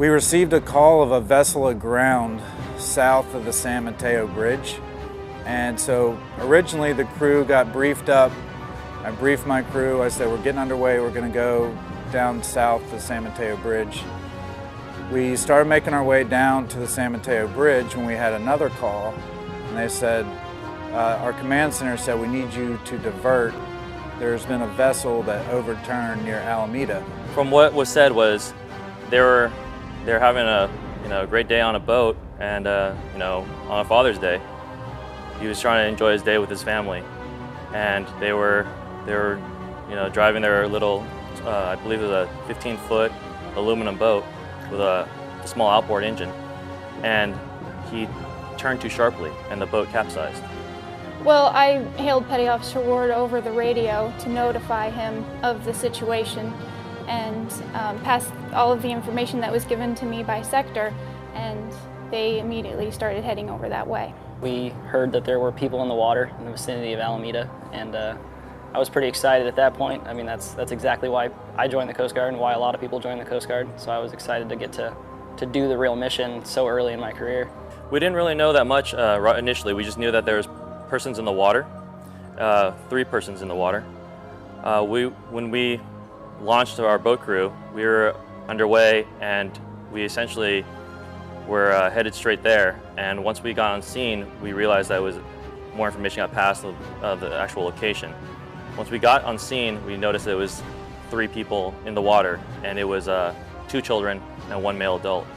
We received a call of a vessel aground south of the San Mateo Bridge. And so originally the crew got briefed up. I briefed my crew. I said, we're getting underway. We're going to go down south the San Mateo Bridge. We started making our way down to the San Mateo Bridge when we had another call. And they said, our command center said, we need you to divert. There's been a vessel that overturned near Alameda. From what was said was they're having a great day on a boat, and on a Father's Day, he was trying to enjoy his day with his family, and they were driving their little I believe it was a 15-foot aluminum boat with a small outboard engine, and he turned too sharply and the boat capsized. Well, I hailed Petty Officer Ward over the radio to notify him of the situation and passed all of the information that was given to me by sector, and they immediately started heading over that way. We heard that there were people in the water in the vicinity of Alameda, and I was pretty excited at that point. I mean, that's exactly why I joined the Coast Guard and why a lot of people join the Coast Guard, so I was excited to get to do the real mission so early in my career. We didn't really know that much initially. We just knew that there was persons in the water, 3 persons in the water. When we launched our boat crew, we were underway and we essentially were headed straight there. And once we got on scene, we realized that more information got passed of the actual location. Once we got on scene, we noticed it was 3 people in the water, and it was 2 children and 1 male adult.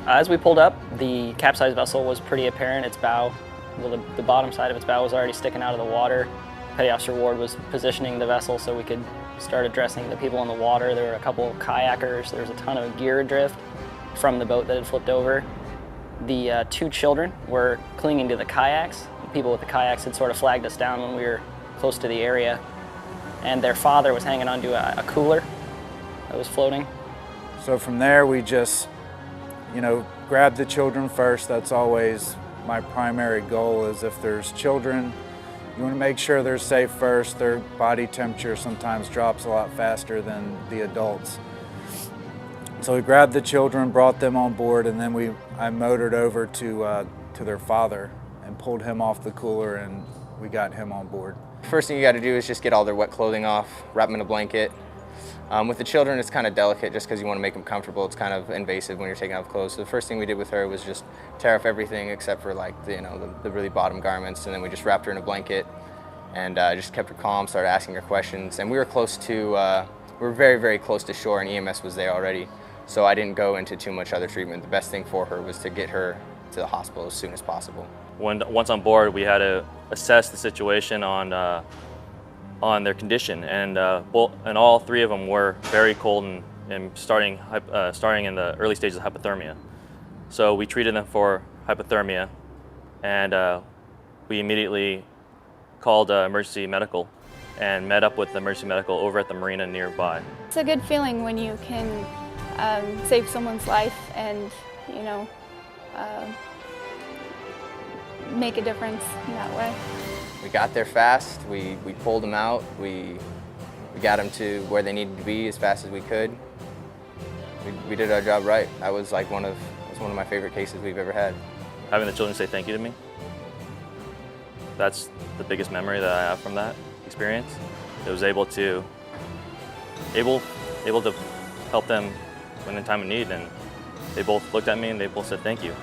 As we pulled up, the capsized vessel was pretty apparent. Its bow, well, the bottom side of its bow was already sticking out of the water. Petty Officer Ward was positioning the vessel so we could start addressing the people in the water. There were a couple of kayakers. There was a ton of gear adrift from the boat that had flipped over. The 2 children were clinging to the kayaks. The people with the kayaks had sort of flagged us down when we were close to the area, and their father was hanging onto a cooler that was floating. So from there we just, grab the children first. That's always my primary goal, is if there's children, you want to make sure they're safe first. Their body temperature sometimes drops a lot faster than the adults. So we grabbed the children, brought them on board, and then I motored over to their father and pulled him off the cooler, and we got him on board. First thing you got to do is just get all their wet clothing off, wrap them in a blanket. With the children, it's kind of delicate just because you want to make them comfortable. It's kind of invasive when you're taking off clothes. So the first thing we did with her was just tear off everything except for the really bottom garments, and then we just wrapped her in a blanket and just kept her calm, started asking her questions. And we were very, very close to shore, and EMS was there already. So I didn't go into too much other treatment. The best thing for her was to get her to the hospital as soon as possible. Once on board, we had to assess the situation on their condition, and all 3 of them were very cold and starting in the early stages of hypothermia. So we treated them for hypothermia, and we immediately called emergency medical and met up with the emergency medical over at the marina nearby. It's a good feeling when you can save someone's life and, make a difference in that way. We got there fast. We pulled them out. We got them to where they needed to be as fast as we could. We did our job right. That was one of my favorite cases we've ever had. Having the children say thank you to me, that's the biggest memory that I have from that experience. It was able to help them when in time of need, and they both looked at me and they both said thank you.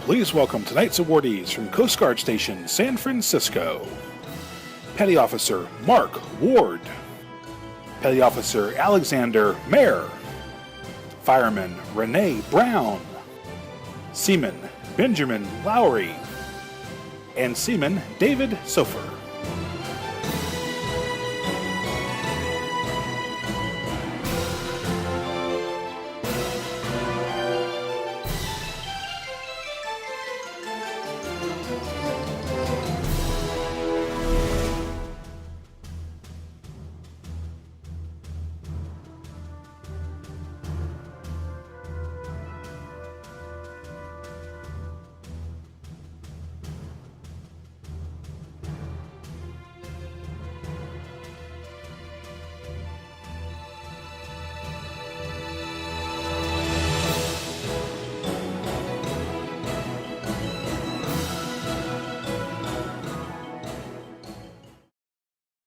Please welcome tonight's awardees from Coast Guard Station San Francisco. Petty Officer Mark Ward. Petty Officer Alexander Mayer. Fireman Renee Brown. Seaman Benjamin Lowry. And Seaman David Sofer.